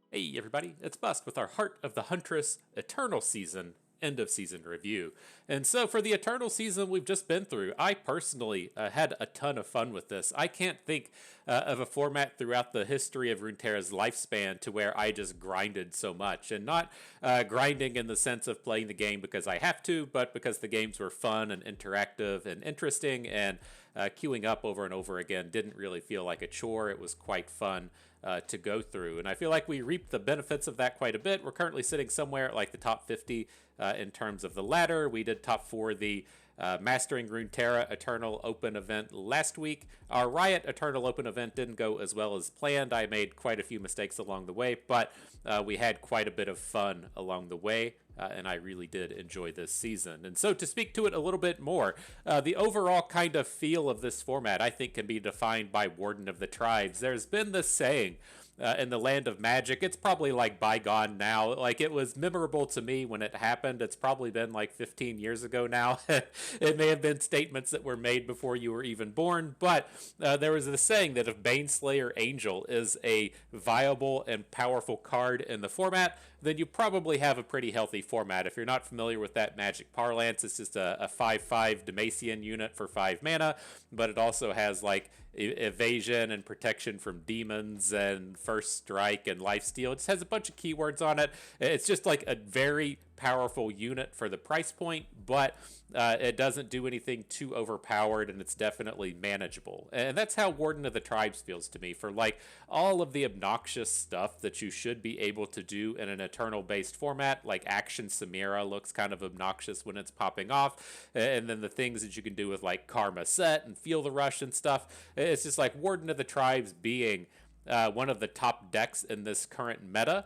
Hey everybody, it's Bust with our Heart of the Huntress Eternal season end of season review. And so for the Eternal season we've just been through, I personally had a ton of fun with this. I can't think of a format throughout the history of Runeterra's lifespan to where I just grinded so much. And not grinding in the sense of playing the game because I have to, but because the games were fun and interactive and interesting, and queuing up over and over again didn't really feel like a chore. It was quite fun to go through. And I feel like we reaped the benefits of that quite a bit. We're currently sitting somewhere at like the top 50 in terms of the ladder. We did top 4 the Mastering Runeterra Eternal Open event last week. Our Riot Eternal Open event didn't go as well as planned. I made quite a few mistakes along the way, but we had quite a bit of fun along the way. And I really did enjoy this season. And so to speak to it a little bit more, the overall kind of feel of this format, I think, can be defined by Warden of the Tribes. There's been this saying in the land of magic. It's probably like bygone now. Like, it was memorable to me when it happened. It's probably been like 15 years ago now. It may have been statements that were made before you were even born, but there was a saying that if Baneslayer Angel is a viable and powerful card in the format, then you probably have a pretty healthy format. If you're not familiar with that magic parlance, it's just a 5/5 Demacian unit for 5 mana, but it also has like evasion and protection from demons and first strike and lifesteal. It just has a bunch of keywords on it. It's just like a very powerful unit for the price point, but it doesn't do anything too overpowered, and it's definitely manageable. And that's how Warden of the Tribes feels to me, for like all of the obnoxious stuff that you should be able to do in an Eternal based format. Like Action Samira looks kind of obnoxious when it's popping off, and then the things that you can do with like Karma Set and Feel the Rush and stuff. It's just like Warden of the Tribes being one of the top decks in this current meta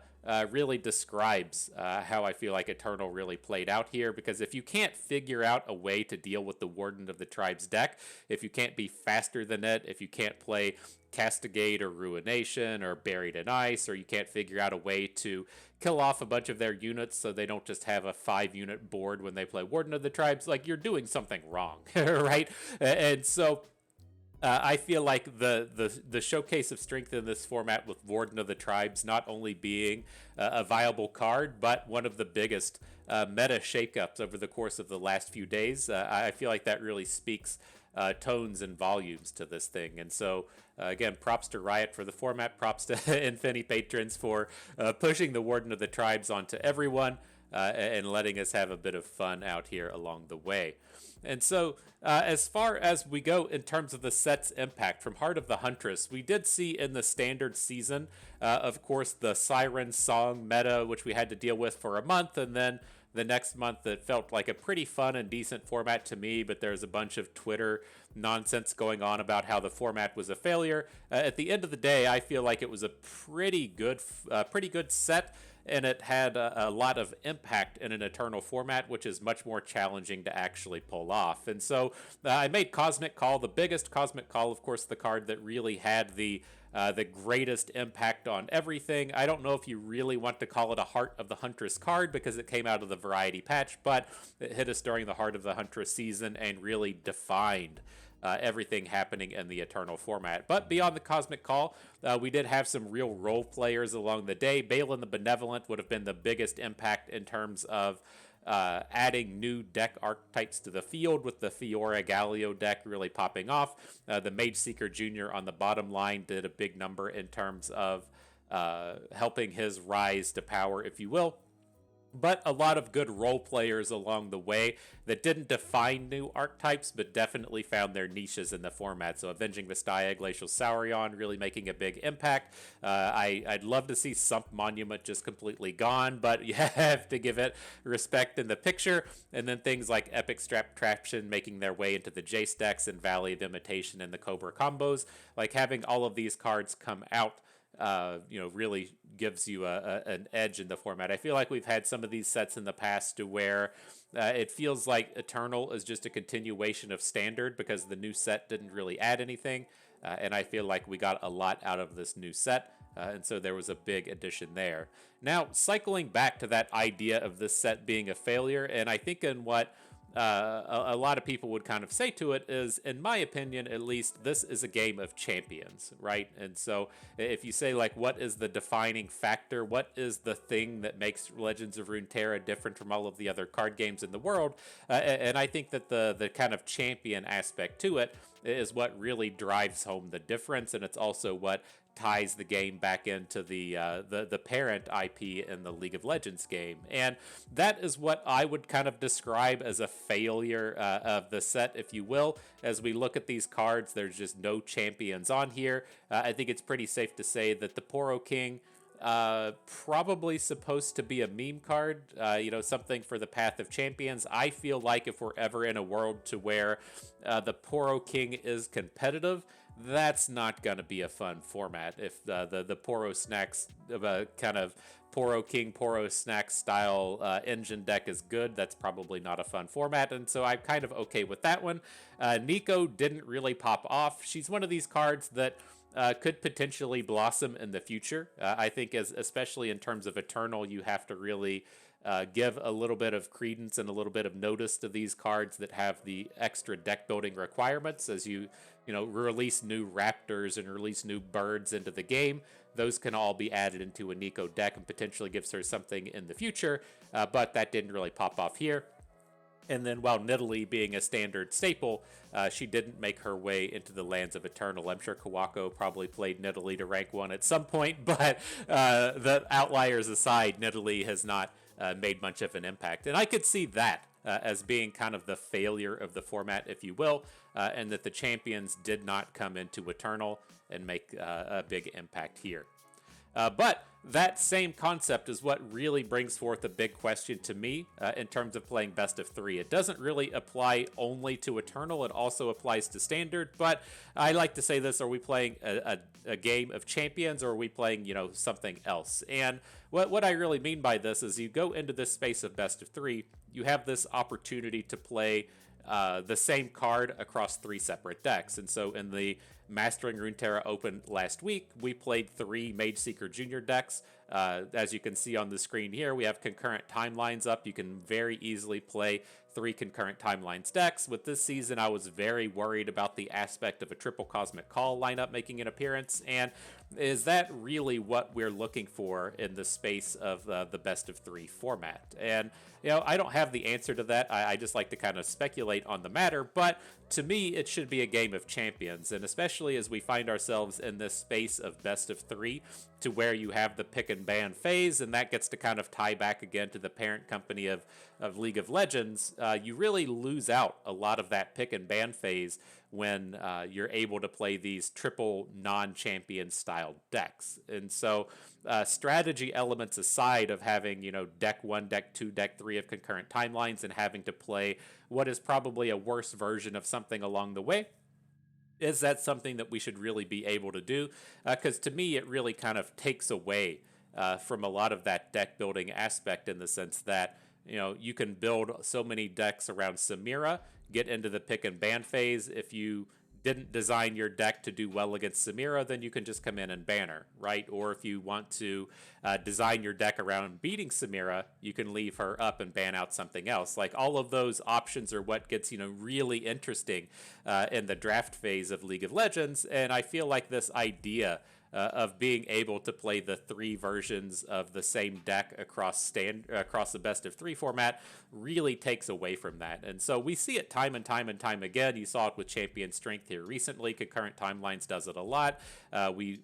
really describes how I feel like Eternal really played out here. Because if you can't figure out a way to deal with the Warden of the Tribes deck, if you can't be faster than it, if you can't play Castigate or Ruination or Buried in Ice, or you can't figure out a way to kill off a bunch of their units so they don't just have a 5-unit board when they play Warden of the Tribes, like, you're doing something wrong, right? And so I feel like the showcase of strength in this format, with Warden of the Tribes not only being a viable card, but one of the biggest meta shakeups over the course of the last few days, I feel like that really speaks tones and volumes to this thing. And so, again, props to Riot for the format, props to Infinity Patrons for pushing the Warden of the Tribes onto everyone. And letting us have a bit of fun out here along the way. And so, as far as we go in terms of the set's impact from Heart of the Huntress, we did see in the standard season, of course, the Siren Song meta, which we had to deal with for a month, and then the next month it felt like a pretty fun and decent format to me, but there's a bunch of Twitter nonsense going on about how the format was a failure. At the end of the day, I feel like it was a pretty good set, and it had a lot of impact in an Eternal format, which is much more challenging to actually pull off. And so I made Cosmic Call, the biggest Cosmic Call, of course, the card that really had the greatest impact on everything. I don't know if you really want to call it a Heart of the Huntress card because it came out of the Variety patch, but it hit us during the Heart of the Huntress season and really defined everything happening in the Eternal format. But beyond the Cosmic Call, we did have some real role players along the day. Balin the Benevolent would have been the biggest impact in terms of adding new deck archetypes to the field, with the Fiora Galio deck really popping off. The Mage Seeker Jr. on the bottom line did a big number in terms of helping his rise to power, if you will. But a lot of good role players along the way that didn't define new archetypes, but definitely found their niches in the format. So Avenging Vastaya, Glacial Saurion really making a big impact. I'd love to see Sump Monument just completely gone, but you have to give it respect in the picture. And then things like Epic Strap Traction making their way into the Jace decks, and Valley of Imitation and the Cobra combos. Like, having all of these cards come out really gives you an edge in the format. I feel like we've had some of these sets in the past to where it feels like Eternal is just a continuation of Standard because the new set didn't really add anything. And I feel like we got a lot out of this new set. And so there was a big addition there. Now, cycling back to that idea of this set being a failure, and I think in what a lot of people would kind of say to it is, in my opinion, at least, this is a game of champions, right? And so if you say, like, what is the defining factor? What is the thing that makes Legends of Runeterra different from all of the other card games in the world? And I think that the kind of champion aspect to it is what really drives home the difference, and it's also what ties the game back into the parent IP in the League of Legends game. And that is what I would kind of describe as a failure of the set, if you will. As we look at these cards, there's just no champions on here. I think it's pretty safe to say that the Poro King probably supposed to be a meme card, something for the Path of Champions. I feel like if we're ever in a world to where the Poro King is competitive, that's not going to be a fun format. If the Poro Snacks kind of Poro King, Poro Snack style engine deck is good, that's probably not a fun format, and so I'm kind of okay with that one. Nico didn't really pop off. She's one of these cards that could potentially blossom in the future. I think especially in terms of Eternal, you have to really give a little bit of credence and a little bit of notice to these cards that have the extra deck building requirements. As you release new raptors and release new birds into the game, those can all be added into a Nico deck and potentially gives her something in the future, but that didn't really pop off here. And then while Nidalee being a standard staple, she didn't make her way into the lands of Eternal. I'm sure Kawako probably played Nidalee to rank 1 at some point, but the outliers aside, Nidalee has not made much of an impact. And I could see that as being kind of the failure of the format, if you will, and that the champions did not come into Eternal and make a big impact here. But that same concept is what really brings forth a big question to me in terms of playing best of 3. It doesn't really apply only to Eternal, it also applies to Standard, but I like to say this, are we playing a game of champions, or are we playing, something else? And what I really mean by this is you go into this space of best of 3, you have this opportunity to play the same card across 3 separate decks. And so in the Mastering Runeterra Open last week, we played 3 Mage Seeker Junior decks. As you can see on the screen here, we have Concurrent Timelines up. You can very easily play 3 Concurrent Timelines decks. With this season, I was very worried about the aspect of a triple Cosmic Call lineup making an appearance, and is that really what we're looking for in the space of the best of 3 format? And I don't have the answer to that. I just like to kind of speculate on the matter, but to me, it should be a game of champions, and especially as we find ourselves in this space of best of 3, to where you have the pick and ban phase, and that gets to kind of tie back again to the parent company of League of Legends. You really lose out a lot of that pick and ban phase when you're able to play these triple non-champion style decks. And so strategy elements aside of having, deck 1, deck 2, deck 3 of Concurrent Timelines and having to play what is probably a worse version of something along the way, is that something that we should really be able to do? Because to me, it really kind of takes away from a lot of that deck building aspect, in the sense that, you can build so many decks around Samira, get into the pick and ban phase. If you didn't design your deck to do well against Samira, then you can just come in and ban her, right? Or if you want to design your deck around beating Samira, you can leave her up and ban out something else. Like, all of those options are what gets, really interesting in the draft phase of League of Legends. And I feel like this idea of being able to play the 3 versions of the same deck across the best of 3 format really takes away from that. And so we see it time and time and time again. You saw it with Champion Strength here recently. Concurrent Timelines does it a lot. We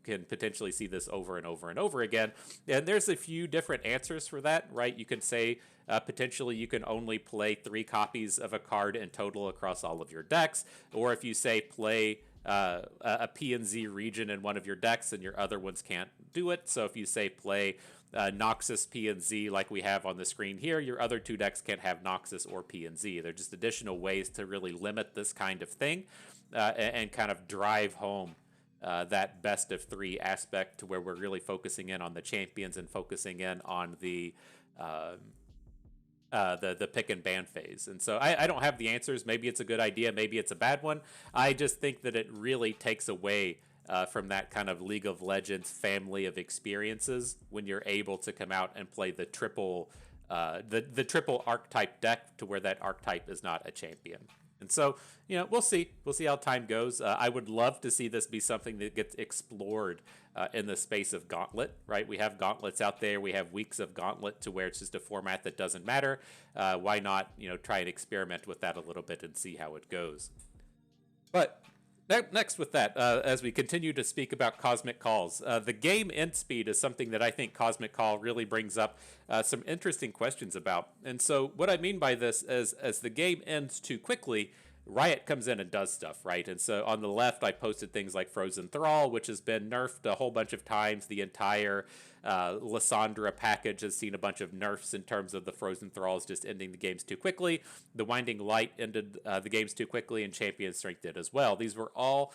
can potentially see this over and over and over again. And there's a few different answers for that, right? You can say potentially you can only play 3 copies of a card in total across all of your decks. Or if you say play a P and Z region in one of your decks and your other ones can't do it. So if you say play Noxus P and Z like we have on the screen here, your other 2 decks can't have Noxus or P and Z. They're just additional ways to really limit this kind of thing and kind of drive home that best of 3 aspect, to where we're really focusing in on the champions and focusing in on the pick and ban phase. And so I don't have the answers. Maybe it's a good idea, maybe it's a bad one. I just think that it really takes away from that kind of League of Legends family of experiences when you're able to come out and play the triple the triple archetype deck to where that archetype is not a champion. And so, we'll see. We'll see how time goes. I would love to see this be something that gets explored in the space of Gauntlet, right? We have Gauntlets out there. We have weeks of Gauntlet to where it's just a format that doesn't matter. Why not, try and experiment with that a little bit and see how it goes? But next with that, as we continue to speak about Cosmic Calls, the game end speed is something that I think Cosmic Call really brings up some interesting questions about. And so what I mean by this is as the game ends too quickly, Riot comes in and does stuff, right? And so on the left, I posted things like Frozen Thrall, which has been nerfed a whole bunch of times. The entire Lysandra package has seen a bunch of nerfs in terms of the Frozen Thralls just ending the games too quickly. The Winding Light ended the games too quickly, and Champion Strength did as well. These were all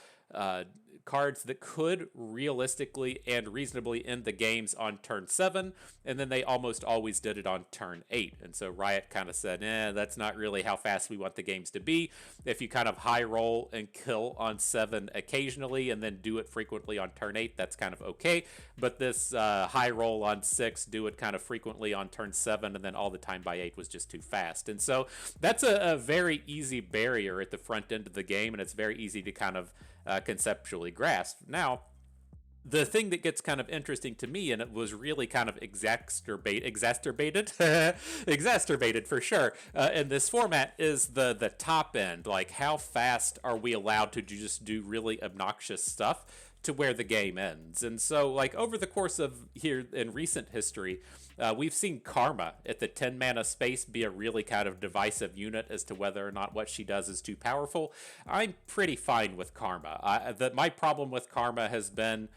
cards that could realistically and reasonably end the games on turn 7, and then they almost always did it on turn 8. And so Riot kind of said, that's not really how fast we want the games to be. If you kind of high roll and kill on 7 occasionally and then do it frequently on turn 8, that's kind of okay. But this high roll on 6, do it kind of frequently on turn 7, and then all the time by 8 was just too fast. And so that's a very easy barrier at the front end of the game, and it's very easy to kind of conceptually grasp. Now, the thing that gets kind of interesting to me, and it was really kind of exacerbated for sure, in this format, is the top end. Like, how fast are we allowed to just do really obnoxious stuff to where the game ends? And so, like, over the course of here in recent history, we've seen Karma at the 10 mana space be a really kind of divisive unit as to whether or not what she does is too powerful. I'm pretty fine with Karma. My problem with Karma has been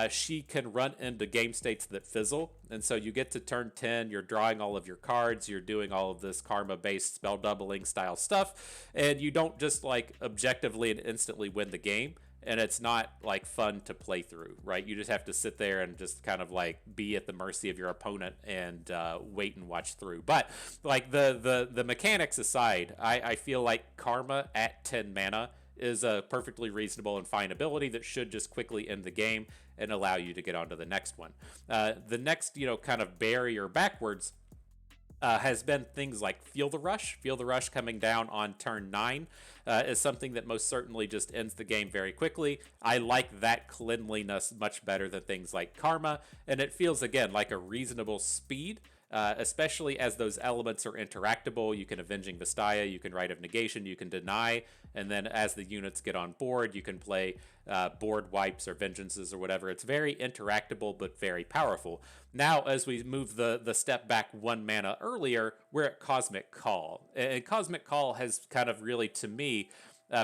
she can run into game states that fizzle. And so you get to turn 10, you're drawing all of your cards, you're doing all of this Karma-based spell doubling style stuff, and you don't just like objectively and instantly win the game. And it's not like fun to play through, right? You just have to sit there and just kind of like be at the mercy of your opponent and wait and watch through. But like the mechanics aside, I feel like Karma at 10 mana is a perfectly reasonable and fine ability that should just quickly end the game and allow you to get on to the next one. The next, kind of barrier backwards has been things like Feel the Rush. Feel the Rush coming down on turn 9 is something that most certainly just ends the game very quickly. I like that cleanliness much better than things like Karma, and it feels, again, like a reasonable speed, especially as those elements are interactable. You can Avenging Vastaya, you can Rite of Negation, you can Deny, and then as the units get on board, you can play board wipes or vengeances or whatever. It's very interactable, but very powerful. Now, as we move the step back 1 mana earlier, we're at Cosmic Call. And Cosmic Call has kind of really, to me,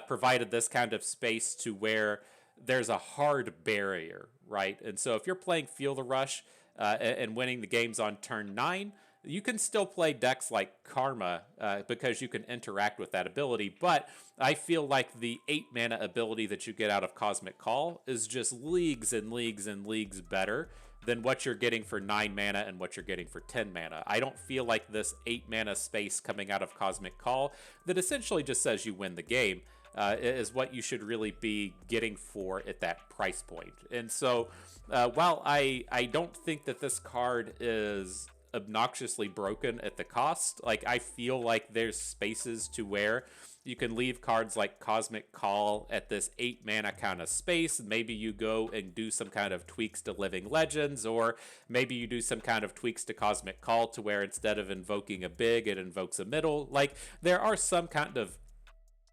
provided this kind of space to where there's a hard barrier, right? And so if you're playing Feel the Rush and winning the games on turn 9, you can still play decks like Karma because you can interact with that ability, but I feel like the 8 mana ability that you get out of Cosmic Call is just leagues and leagues and leagues better than what you're getting for 9 mana and what you're getting for 10 mana. I don't feel like this 8 mana space coming out of Cosmic Call that essentially just says you win the game is what you should really be getting for at that price point. And so while I don't think that this card is obnoxiously broken at the cost, like I feel like there's spaces to where you can leave cards like Cosmic Call at this 8 mana kind of space. Maybe you go and do some kind of tweaks to Living Legends, or maybe you do some kind of tweaks to Cosmic Call to where instead of invoking a big, it invokes a middle. Like, there are some kind of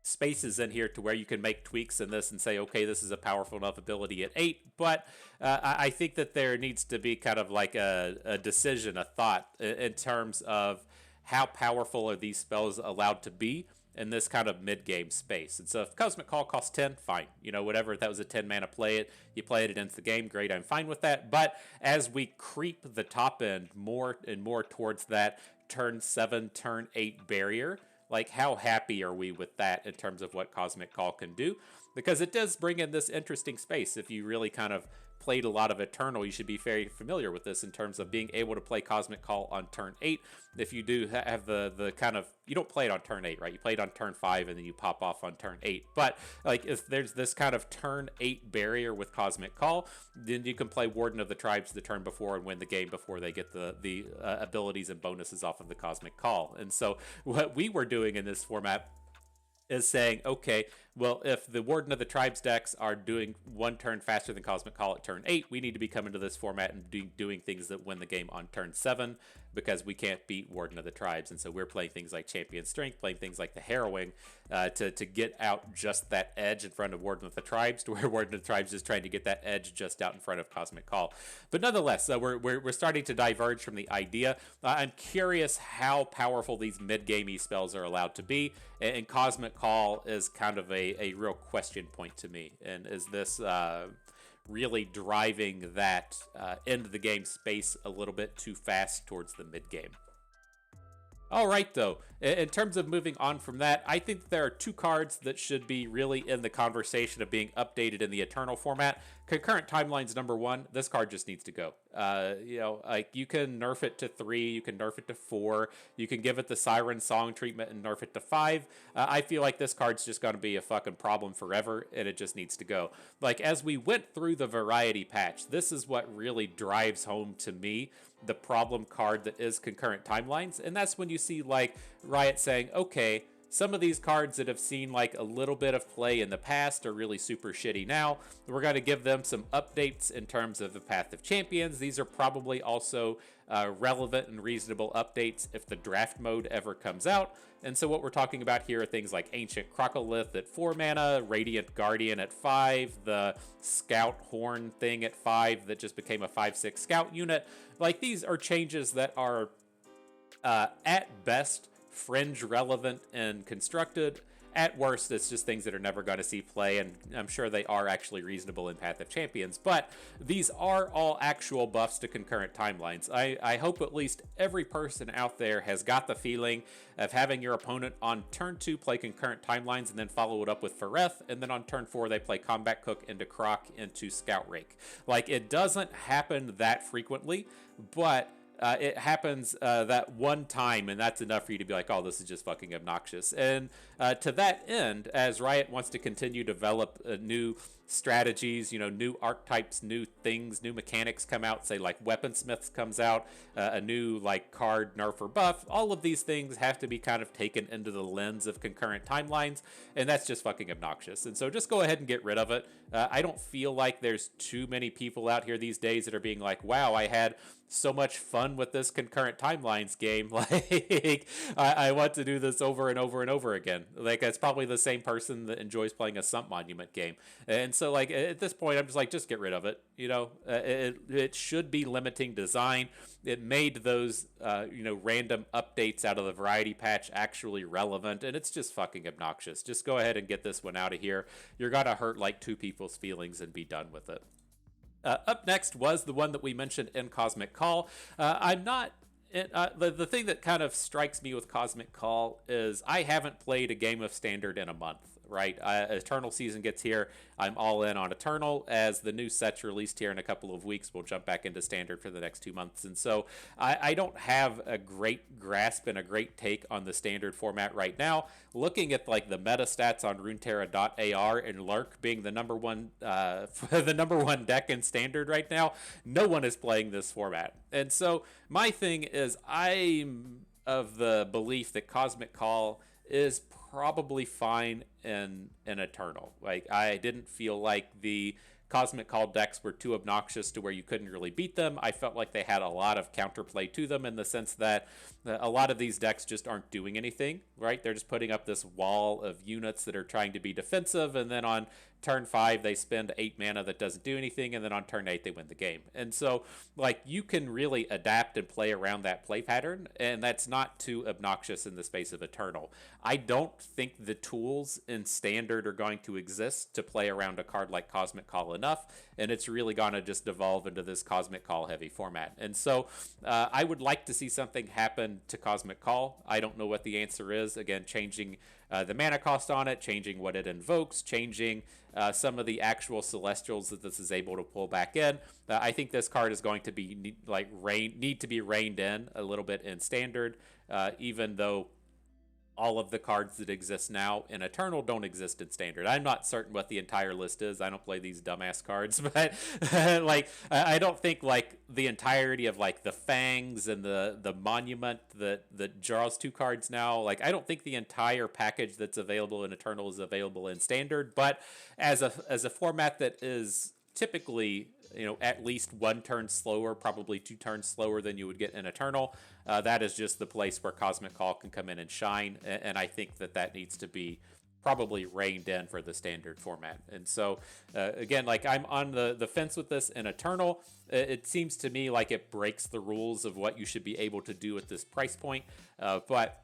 spaces in here to where you can make tweaks in this and say, okay, this is a powerful enough ability at 8, but I think that there needs to be kind of like a decision, a thought in terms of how powerful are these spells allowed to be in this kind of mid-game space. And so if Cosmic Call costs 10, fine. Whatever, if that was a 10 mana play it, you play it against the game, great, I'm fine with that. But as we creep the top end more and more towards that turn 7, turn 8 barrier, like, how happy are we with that in terms of what Cosmic Call can do? Because it does bring in this interesting space if you really kind of played a lot of Eternal, you should be very familiar with this in terms of being able to play Cosmic Call on turn 8. If you do have the kind of, you don't play it on turn 8, right? You play it on turn 5 and then you pop off on turn 8. But like if there's this kind of turn 8 barrier with Cosmic Call, then you can play Warden of the Tribes the turn before and win the game before they get the abilities and bonuses off of the Cosmic Call. And so what we were doing in this format is saying, okay, well, if the Warden of the Tribes decks are doing one turn faster than Cosmic Call at turn 8, we need to be coming to this format and doing things that win the game on turn 7 because we can't beat Warden of the Tribes. And so we're playing things like Champion Strength, playing things like the Harrowing to get out just that edge in front of Warden of the Tribes, to where Warden of the Tribes is trying to get that edge just out in front of Cosmic Call. But nonetheless, we're starting to diverge from the idea. I'm curious how powerful these mid-gamey spells are allowed to be, and Cosmic Call is kind of a real question point to me. And is this really driving that end of the game space a little bit too fast towards the mid game? All right, though, in terms of moving on from that, I think there are two cards that should be really in the conversation of being updated in the Eternal format. Concurrent Timelines #1, this card just needs to go. Like you can nerf it to 3, you can nerf it to 4, you can give it the Siren Song treatment and nerf it to 5. I feel like this card's just going to be a fucking problem forever, and it just needs to go. Like, as we went through the variety patch, this is what really drives home to me the problem card that is Concurrent Timelines, and that's when you see like Riot saying, okay, some of these cards that have seen like a little bit of play in the past are really super shitty now. We're going to give them some updates in terms of the Path of Champions. These are probably also relevant and reasonable updates if the draft mode ever comes out. And so what we're talking about here are things like Ancient Crocolith at 4 mana, Radiant Guardian at 5, the Scout Horn thing at 5 that just became a 5/6 Scout unit. Like, these are changes that are at best fringe relevant and constructed. At worst, it's just things that are never going to see play, and I'm sure they are actually reasonable in Path of Champions, but these are all actual buffs to Concurrent Timelines. I hope at least every person out there has got the feeling of having your opponent on turn 2 play Concurrent Timelines and then follow it up with Fareth, and then on turn 4 they play Combat Cook into Croc into Scout Rake. Like, it doesn't happen that frequently, but it happens that one time, and that's enough for you to be like, oh, this is just fucking obnoxious. And to that end, as Riot wants to continue to develop new strategies, new archetypes, new things, new mechanics come out, say like Weaponsmiths comes out, a new like card nerf or buff, all of these things have to be kind of taken into the lens of Concurrent Timelines, and that's just fucking obnoxious. And so just go ahead and get rid of it. I don't feel like there's too many people out here these days that are being like, wow, I had so much fun with this Concurrent Timelines game. Like, I want to do this over and over and over again. Like, it's probably the same person that enjoys playing a Sump Monument game. And so, like, at this point, I'm just like, just get rid of it. It should be limiting design. It made those, random updates out of the variety patch actually relevant, and it's just fucking obnoxious. Just go ahead and get this one out of here. You're gonna hurt like 2 people's feelings and be done with it. Up next was the one that we mentioned in Cosmic Call. I'm not... the thing that kind of strikes me with Cosmic Call is I haven't played a game of Standard in a month, right? Eternal season gets here. I'm all in on Eternal. As the new set's released here in a couple of weeks, we'll jump back into Standard for the next 2 months. And so I don't have a great grasp and a great take on the Standard format right now. Looking at like the meta stats on Runeterra.ar and Lurk being the number one deck in Standard right now, no one is playing this format. And so my thing is, I'm of the belief that Cosmic Call is probably fine in Eternal. Like, I didn't feel like the Cosmic Call decks were too obnoxious to where you couldn't really beat them. I felt like they had a lot of counterplay to them in the sense that a lot of these decks just aren't doing anything, right? They're just putting up this wall of units that are trying to be defensive, and then on turn 5 they spend 8 mana that doesn't do anything, and then on turn 8 they win the game. And so, like, you can really adapt and play around that play pattern, and that's not too obnoxious in the space of Eternal. I don't think the tools in Standard are going to exist to play around a card like Cosmic Call enough, and it's really going to just devolve into this Cosmic Call heavy format. And so I would like to see something happen to Cosmic Call. I don't know what the answer is. Again, changing the mana cost on it, changing what it invokes, changing some of the actual celestials that this is able to pull back in. I think this card is going to be need to be reined in a little bit in standard, even though all of the cards that exist now in Eternal don't exist in Standard. I'm not certain what the entire list is. I don't play these dumbass cards, but like I don't think like the entirety of like the Fangs and the Monument that draws 2 cards now. Like I don't think the entire package that's available in Eternal is available in Standard. But as a format that is typically, you know, at least 1 turn slower, probably 2 turns slower than you would get in Eternal. That is just the place where Cosmic Call can come in and shine, and I think that needs to be probably reined in for the Standard format. And so, again, like I'm on the fence with this in Eternal. It seems to me like it breaks the rules of what you should be able to do at this price point, but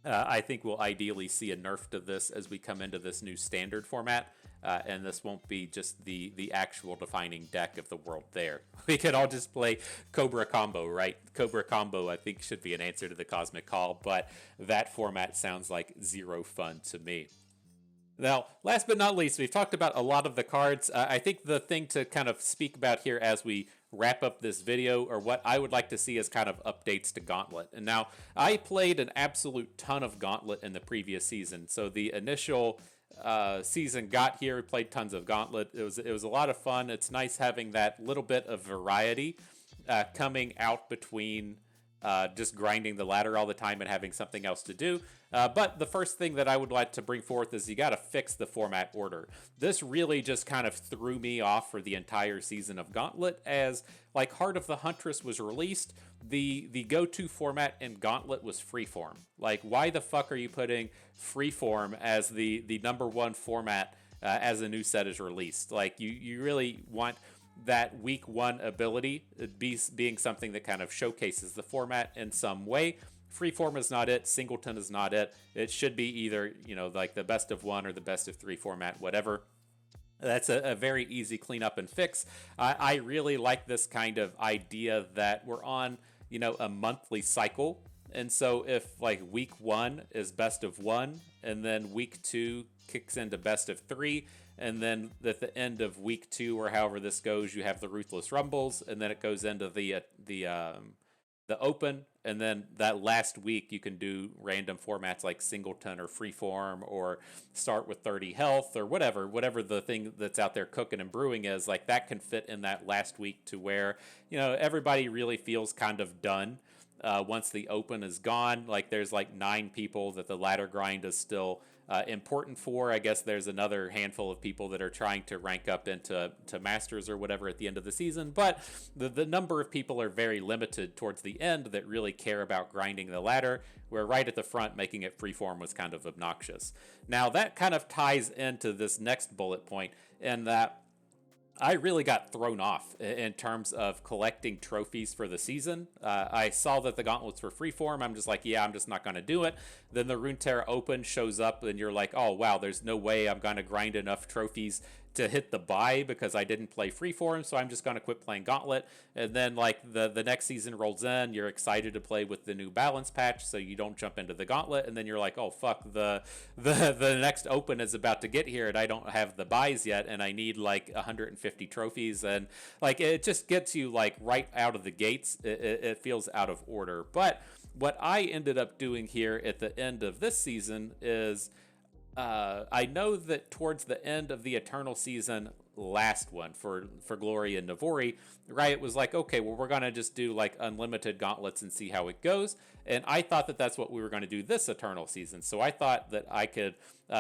I think we'll ideally see a nerf to this as we come into this new Standard format. And this won't be just the actual defining deck of the world there. We could all just play Cobra Combo, right? Cobra Combo, I think, should be an answer to the Cosmic Call, but that format sounds like 0 fun to me. Now, last but not least, we've talked about a lot of the cards. I think the thing to kind of speak about here as we wrap up this video, or what I would like to see as kind of updates to Gauntlet. And now, I played an absolute ton of Gauntlet in the previous season, so the initial season got here, we played tons of Gauntlet. It was a lot of fun. It's nice having that little bit of variety coming out between just grinding the ladder all the time and having something else to do. But the first thing that I would like to bring forth is you got to fix the format order. This really just kind of threw me off for the entire season of Gauntlet, as like Heart of the Huntress was released, the go-to format in Gauntlet was Freeform. Like, why the fuck are you putting Freeform as the number 1 format as a new set is released? Like, you really want that week 1 ability being something that kind of showcases the format in some way. Freeform is not it. Singleton is not it. It should be either, you know, like the best of 1 or the best of 3 format, whatever. That's a very easy cleanup and fix. I really like this kind of idea that we're on, you know, a monthly cycle. And so if like week 1 is best of 1, and then week 2 kicks into best of 3, and then at the end of week 2 or however this goes, you have the Ruthless Rumbles, and then it goes into the Open, and then that last week you can do random formats like Singleton or Freeform, or start with 30 health or whatever the thing that's out there cooking and brewing is. Like, that can fit in that last week to where, you know, everybody really feels kind of done once the Open is gone. Like, there's like 9 people that the ladder grind is still important for. I guess there's another handful of people that are trying to rank up into Masters or whatever at the end of the season, but the number of people are very limited towards the end that really care about grinding the ladder, where right at the front making it Freeform was kind of obnoxious. Now, that kind of ties into this next bullet point, in that I really got thrown off in terms of collecting trophies for the season. I saw that the gauntlets were Freeform. I'm just like, yeah, I'm just not going to do it. Then the Runeterra Open shows up, and you're like, oh, wow, there's no way I'm going to grind enough trophies to hit the buy because I didn't play Freeform, so I'm just going to quit playing Gauntlet. And then, like, the next season rolls in, you're excited to play with the new balance patch, so you don't jump into the Gauntlet, and then you're like, oh, fuck, the next Open is about to get here, and I don't have the buys yet, and I need, like, 150 trophies, and, like, it just gets you, like, right out of the gates. It feels out of order. But what I ended up doing here at the end of this season is, I know that towards the end of the Eternal season, last one for Glory and Navori, Riot was like, okay, well, we're going to just do like unlimited gauntlets and see how it goes. And I thought that that's what we were going to do this Eternal season. So I thought that I could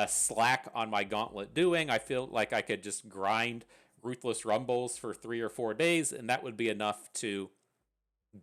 slack on my gauntlet doing. I feel like I could just grind Ruthless Rumbles for 3 or 4 days, and that would be enough to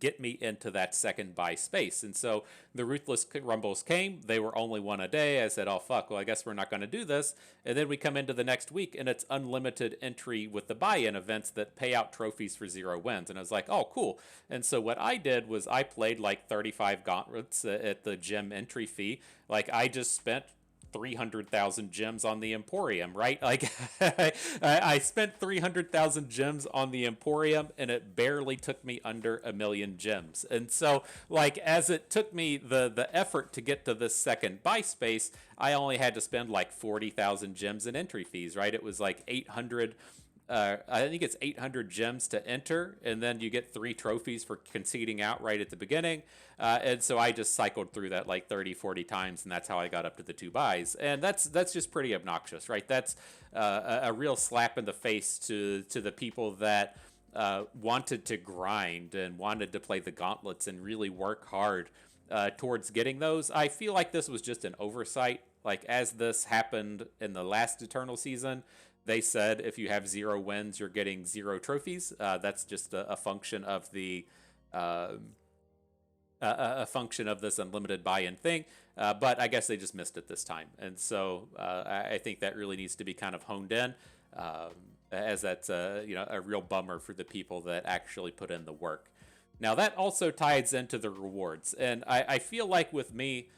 get me into that second buy space. And so the Ruthless Rumbles came. They were only 1 a day. I said, oh, fuck, well, I guess we're not going to do this. And then we come into the next week, and it's unlimited entry with the buy-in events that pay out trophies for 0 wins. And I was like, oh, cool. And so what I did was I played like 35 gauntlets at the gym entry fee. Like, I just spent 300,000 gems on the Emporium, right? Like, I spent 300,000 gems on the Emporium, and it barely took me under 1,000,000 gems. And so, like, as it took me the effort to get to this second buy space, I only had to spend like 40,000 gems in entry fees, right? It was like 800. I think it's 800 gems to enter, and then you get 3 trophies for conceding out right at the beginning. And so I just cycled through that like 30, 40 times, and that's how I got up to the 2 buys. And that's just pretty obnoxious, right? That's a real slap in the face to the people that wanted to grind and wanted to play the gauntlets and really work hard towards getting those. I feel like this was just an oversight. Like, as this happened in the last Eternal season, they said if you have 0 wins, you're getting 0 trophies. That's just a function of the a function of this unlimited buy-in thing. But I guess they just missed it this time, and so I think that really needs to be kind of honed in, as that's a real bummer for the people that actually put in the work. Now that also ties into the rewards, and I feel like with me,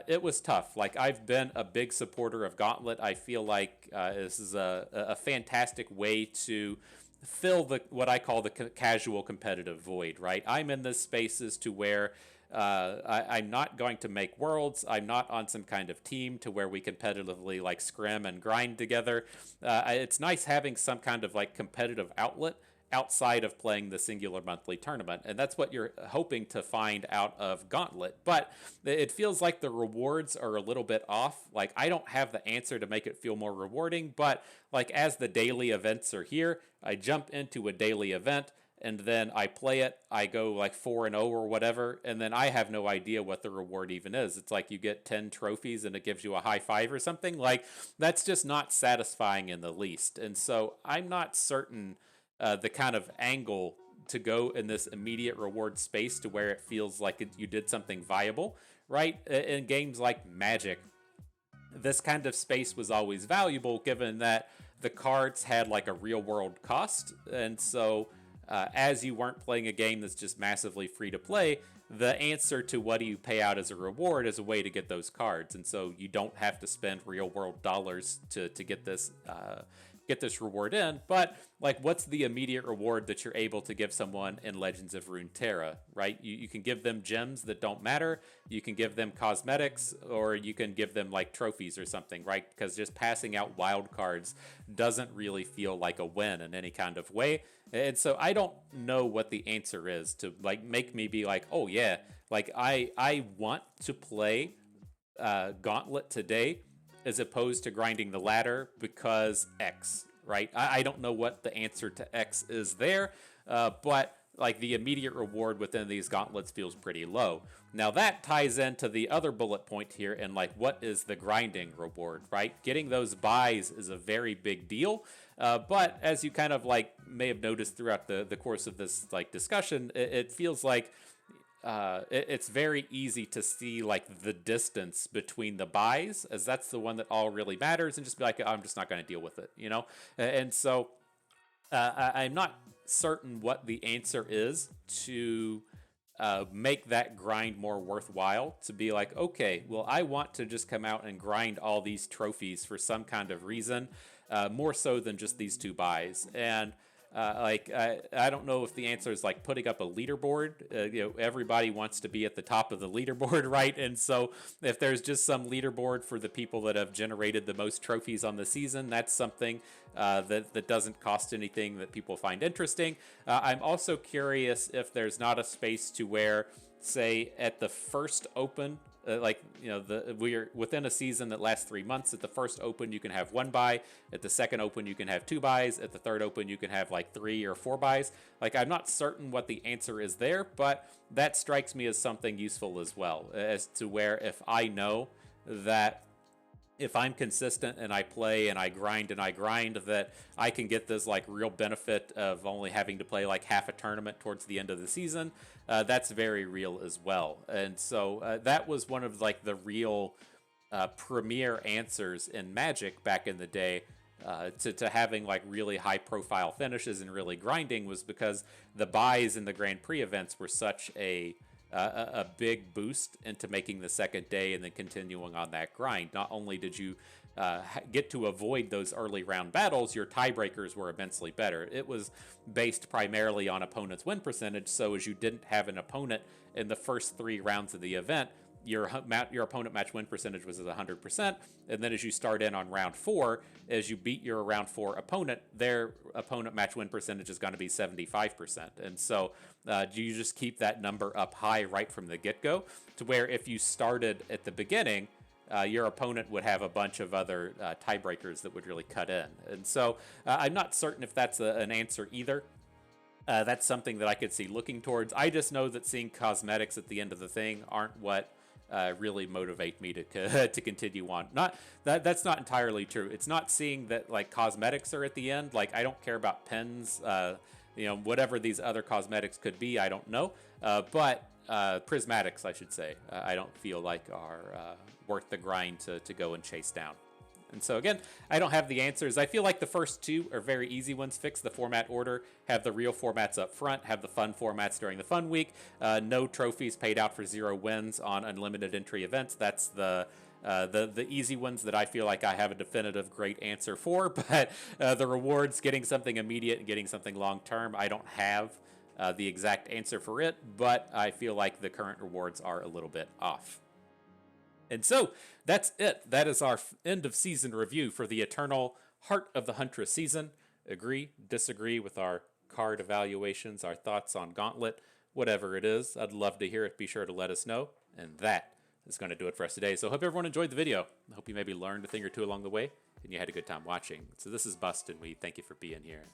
it was tough. Like, I've been a big supporter of Gauntlet. I feel like this is a fantastic way to fill what I call the casual competitive void, right? I'm in this spaces to where I'm not going to make worlds. I'm not on some kind of team to where we competitively like scrim and grind together. It's nice having some kind of like competitive outlet outside of playing the singular monthly tournament. And that's what you're hoping to find out of Gauntlet. But it feels like the rewards are a little bit off. Like, I don't have the answer to make it feel more rewarding, but like, as the daily events are here, I jump into a daily event, and then I play it. I go like 4-0 or whatever, and then I have no idea what the reward even is. It's like you get 10 trophies and it gives you a high five or something. Like, that's just not satisfying in the least. And so I'm not certain the kind of angle to go in this immediate reward space to where it feels like you did something viable, right? In games like Magic, this kind of space was always valuable given that the cards had like a real world cost. And so as you weren't playing a game that's just massively free to play, the answer to what do you pay out as a reward is a way to get those cards. And so you don't have to spend real world dollars to get this reward in. But like, what's the immediate reward that you're able to give someone in Legends of Runeterra, right? You can give them gems that don't matter, you can give them cosmetics, or you can give them like trophies or something, right? Because just passing out wild cards doesn't really feel like a win in any kind of way. And so I don't know what the answer is to like make me be like, oh yeah, like I want to play Gauntlet today as opposed to grinding the ladder because X, right? I don't know what the answer to X is there, but like, the immediate reward within these gauntlets feels pretty low. Now that ties into the other bullet point here, and like, what is the grinding reward, right? Getting those buys is a very big deal, but as you kind of like may have noticed throughout the course of this like discussion, it feels like it's very easy to see like the distance between the buys, as that's the one that all really matters, and just be like, I'm just not going to deal with it, you know? And so I'm not certain what the answer is to make that grind more worthwhile, to be like, okay, well, I want to just come out and grind all these trophies for some kind of reason, more so than just these 2 buys. And I don't know if the answer is like putting up a leaderboard. Everybody wants to be at the top of the leaderboard, right? And so if there's just some leaderboard for the people that have generated the most trophies on the season, that's something that doesn't cost anything that people find interesting. I'm also curious if there's not a space to where, say, at the first open, we're within a season that lasts 3 months. At the first open, you can have 1 buy. At the second open, you can have 2 buys. At the third open, you can have like 3 or 4 buys. Like, I'm not certain what the answer is there, but that strikes me as something useful as well, as to where if I know that if I'm consistent and I play and I grind, that I can get this like real benefit of only having to play like half a tournament towards the end of the season. That's very real as well. And so that was one of like the real premier answers in Magic back in the day, to having like really high profile finishes and really grinding, was because the buys in the Grand Prix events were such a a big boost into making the second day and then continuing on that grind. Not only did you get to avoid those early round battles, your tiebreakers were immensely better. It was based primarily on opponent's win percentage, so as you didn't have an opponent in the first 3 rounds of the event, your opponent match win percentage was at 100%, and then as you start in on round 4, as you beat your round 4 opponent, their opponent match win percentage is going to be 75%. And so you just keep that number up high right from the get-go, to where if you started at the beginning, your opponent would have a bunch of other tiebreakers that would really cut in. And so I'm not certain if that's an answer either. That's something that I could see looking towards. I just know that seeing cosmetics at the end of the thing aren't what really motivate me to continue on. That's not entirely true. It's not seeing that like cosmetics are at the end. Like I don't care about pens. Whatever these other cosmetics could be, I don't know. But prismatics, I should say, I don't feel like are worth the grind to go and chase down. And so again, I don't have the answers. I feel like the first 2 are very easy ones. Fix the format order, have the real formats up front, have the fun formats during the fun week, no trophies paid out for 0 wins on unlimited entry events. That's the easy ones that I feel like I have a definitive great answer for. But the rewards, getting something immediate and getting something long-term, I don't have the exact answer for it, but I feel like the current rewards are a little bit off. And so that's it. That is our end of season review for the Eternal Heart of the Huntress season. Agree, disagree with our card evaluations, our thoughts on Gauntlet, whatever it is. I'd love to hear it. Be sure to let us know. And that is going to do it for us today. So I hope everyone enjoyed the video. I hope you maybe learned a thing or two along the way and you had a good time watching. So this is Bust, and we thank you for being here.